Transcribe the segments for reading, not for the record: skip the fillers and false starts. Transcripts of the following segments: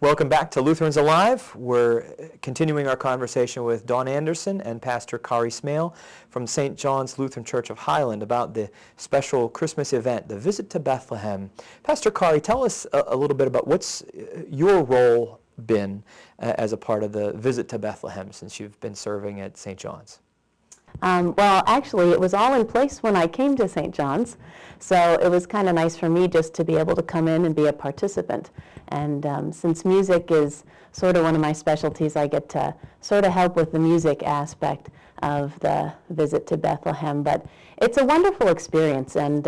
Welcome back to Lutherans Alive. We're continuing our conversation with Dawn Anderson and Pastor Kari Smail from St. John's Lutheran Church of Highland about the special Christmas event, the Visit to Bethlehem. Pastor Kari, tell us a little bit about what's your role been as a part of the Visit to Bethlehem since you've been serving at St. John's. Well, actually, it was all in place when I came to St. John's, so it was kind of nice for me just to be able to come in and be a participant. And since music is sort of one of my specialties, I get to sort of help with the music aspect of the Visit to Bethlehem. But it's a wonderful experience, and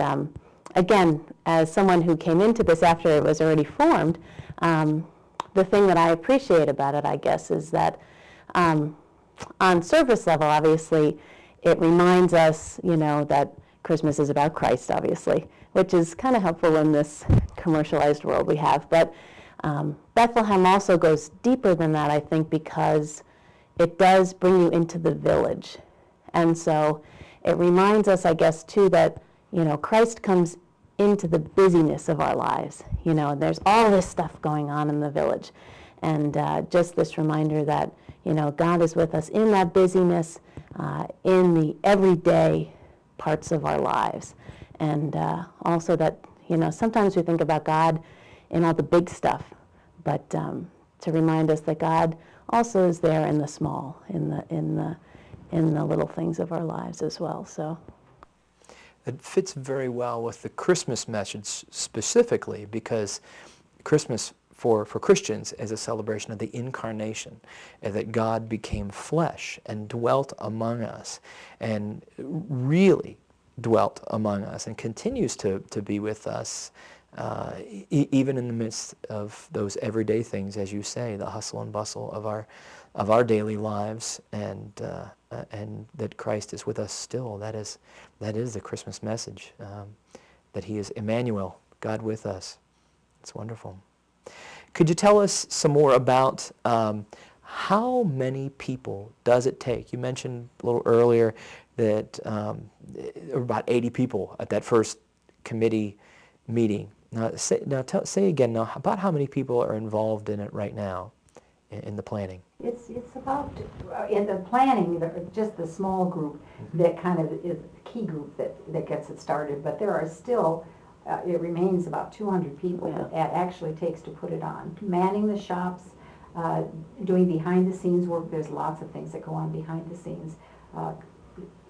again, as someone who came into this after it was already formed, the thing that I appreciate about it, I guess, is that on surface level, obviously, it reminds us, that Christmas is about Christ, obviously, which is kind of helpful in this commercialized world we have. But Bethlehem also goes deeper than that, I think, because it does bring you into the village. And so it reminds us, I guess, too, that, Christ comes into the busyness of our lives. There's all this stuff going on in the village. And just this reminder that, God is with us in that busyness, in the everyday parts of our lives. And also that, sometimes we think about God in all the big stuff, but to remind us that God also is there in the small, in the little things of our lives as well. So it fits very well with the Christmas message specifically, because Christmas for Christians is a celebration of the incarnation, and that God became flesh and dwelt among us, and really dwelt among us, and continues to be with us, even in the midst of those everyday things, as you say, the hustle and bustle of our daily lives, and that Christ is with us still. That is the Christmas message, that He is Emmanuel, God with us. It's wonderful. Could you tell us some more about how many people does it take? You mentioned a little earlier that there were about 80 people at that first committee meeting. Say again about how many people are involved in it right now in the planning. It's about, in the planning, just the small group that kind of is the key group that gets it started, but there are still it remains about 200 people that it actually takes to put it on. Manning the shops, doing behind-the-scenes work. There's lots of things that go on behind the scenes.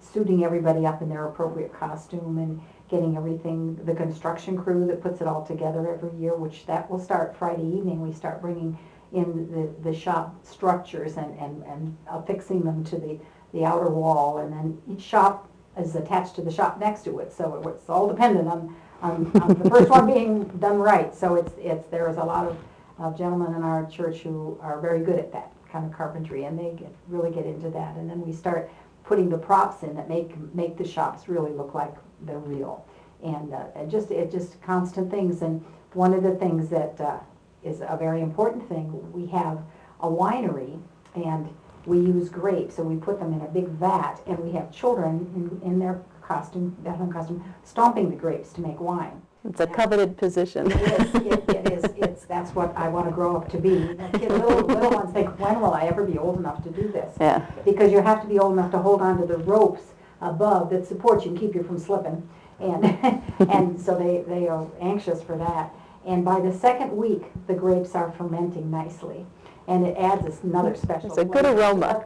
Suiting everybody up in their appropriate costume and getting everything, the construction crew that puts it all together every year, which that will start Friday evening. We start bringing in the shop structures and affixing them to the outer wall, and then each shop is attached to the shop next to it, so it's all dependent on the first one being done right. So there is a lot of gentlemen in our church who are very good at that kind of carpentry, and they really get into that. And then we start putting the props in that make the shops really look like they're real, and just constant things. And one of the things that is a very important thing, we have a winery, and we use grapes, so we put them in a big vat, and we have children in their Bethlehem costume, stomping the grapes to make wine. It's a coveted position. It is. That's what I want to grow up to be. Little ones think, when will I ever be old enough to do this? Yeah. Because you have to be old enough to hold on to the ropes above that support you and keep you from slipping. And so they are anxious for that. And by the second week, the grapes are fermenting nicely. And it adds another special It's a good aroma.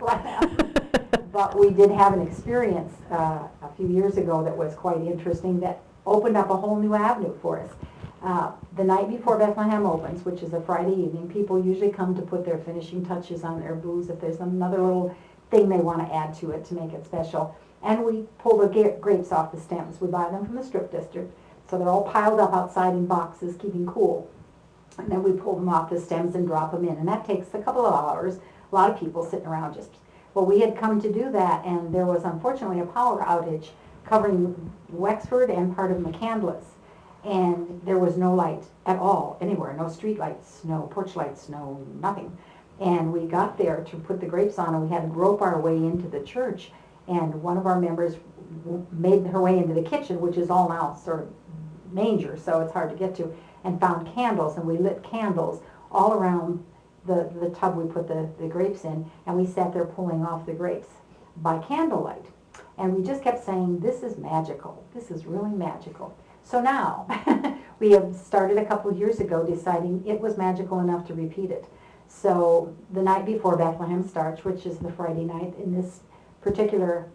But we did have an experience a few years ago that was quite interesting, that opened up a whole new avenue for us. The night before Bethlehem opens, which is a Friday evening, people usually come to put their finishing touches on their booths if there's another little thing they want to add to it to make it special. And we pull the grapes off the stems. We buy them from the strip district, so they're all piled up outside in boxes, keeping cool. And then we pull them off the stems and drop them in. And that takes a couple of hours. A lot of people sitting around just... Well, we had come to do that, and there was unfortunately a power outage covering Wexford and part of McCandless. And there was no light at all, anywhere. No street lights, no porch lights, no nothing. And we got there to put the grapes on, and we had to grope our way into the church. And one of our members made her way into the kitchen, which is all now sort of manger, so it's hard to get to, and found candles, and we lit candles all around the tub we put the grapes in, and we sat there pulling off the grapes by candlelight. And we just kept saying, this is magical. This is really magical. So now, we have started a couple of years ago deciding it was magical enough to repeat it. So the night before Bethlehem starts, which is the Friday night, in this particular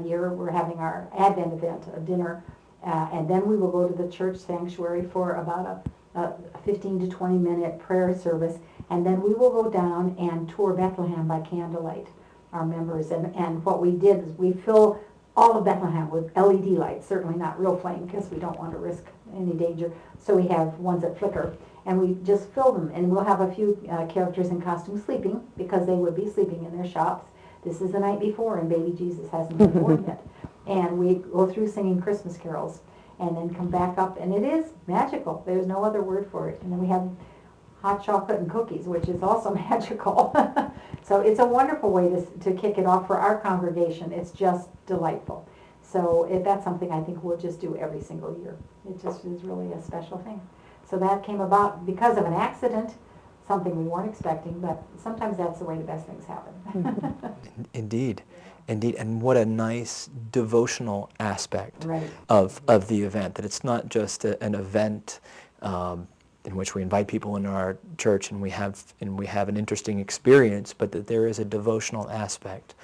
year, we're having our Advent event, a dinner, and then we will go to the church sanctuary for about a 15 to 20 minute prayer service, and then we will go down and tour Bethlehem by candlelight, our members. And what we did is we fill all of Bethlehem with LED lights, certainly not real flame because we don't want to risk any danger. So we have ones that flicker, and we just fill them. And we'll have a few characters in costume sleeping because they would be sleeping in their shops. This is the night before, and baby Jesus hasn't been born yet. And we go through singing Christmas carols and then come back up, and it is magical. There's no other word for it. And then we have hot chocolate and cookies, which is also magical. So it's a wonderful way to kick it off for our congregation. It's just delightful. So that's something I think we'll just do every single year. It just is really a special thing. So that came about because of an accident, something we weren't expecting, but sometimes that's the way the best things happen. Indeed. Indeed, and what a nice devotional aspect Right. of the event, that it's not just an event in which we invite people into our church and we have an interesting experience, but that there is a devotional aspect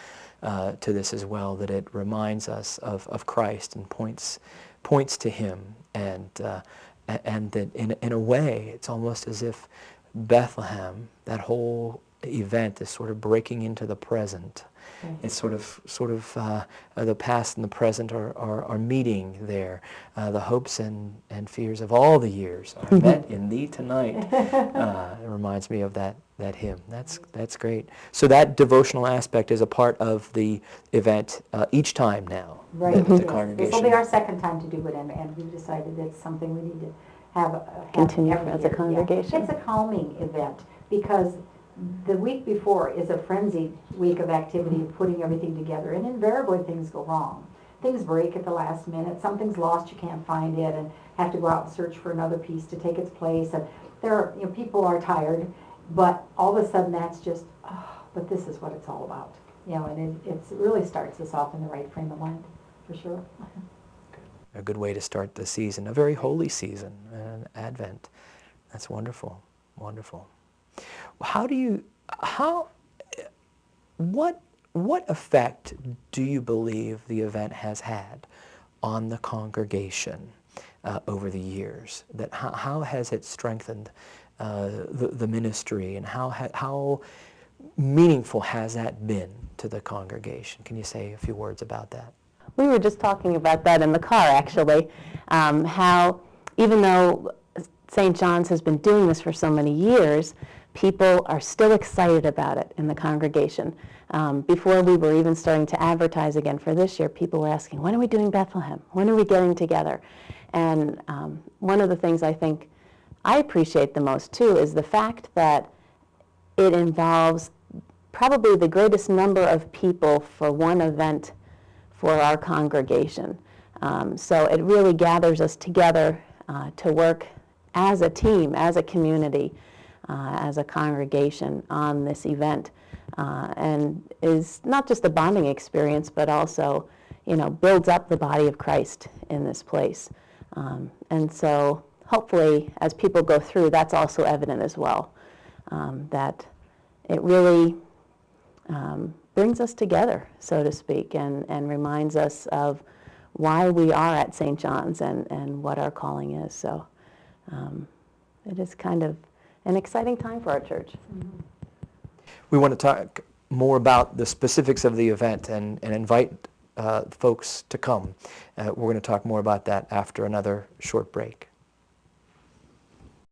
to this as well, that it reminds us of Christ and points to Him, and that in a way it's almost as if Bethlehem, that whole event, is sort of breaking into the present. It's sort of the past and the present are meeting there. The hopes and fears of all the years are met in Thee tonight. It reminds me of that hymn. That's great. So that devotional aspect is a part of the event each time now. Right. The Yes. congregation. This will be our second time to do it, and we've decided it's something we need to have Continue every as a year. congregation. Yeah. It's a calming event because the week before is a frenzied week of activity of putting everything together, and invariably things go wrong. Things break at the last minute. Something's lost, you can't find it, and have to go out and search for another piece to take its place. And people are tired, but all of a sudden that's just, but this is what it's all about. And it really starts us off in the right frame of mind, for sure. A good way to start the season, a very holy season, Advent. That's wonderful, wonderful. What effect do you believe the event has had on the congregation over the years? That how has it strengthened the ministry, and how meaningful has that been to the congregation? Can you say a few words about that? We were just talking about that in the car, actually, how even though St. John's has been doing this for so many years, people are still excited about it in the congregation. Before we were even starting to advertise again for this year, people were asking, when are we doing Bethlehem? When are we getting together? And one of the things I think I appreciate the most, too, is the fact that it involves probably the greatest number of people for one event for our congregation. So it really gathers us together to work as a team, as a community, as a congregation on this event, and is not just a bonding experience, but also, builds up the body of Christ in this place. And so hopefully, as people go through, that's also evident as well, that it really brings us together, so to speak, and reminds us of why we are at St. John's and what our calling is. So it is kind of an exciting time for our church. We want to talk more about the specifics of the event and invite folks to come. We're going to talk more about that after another short break.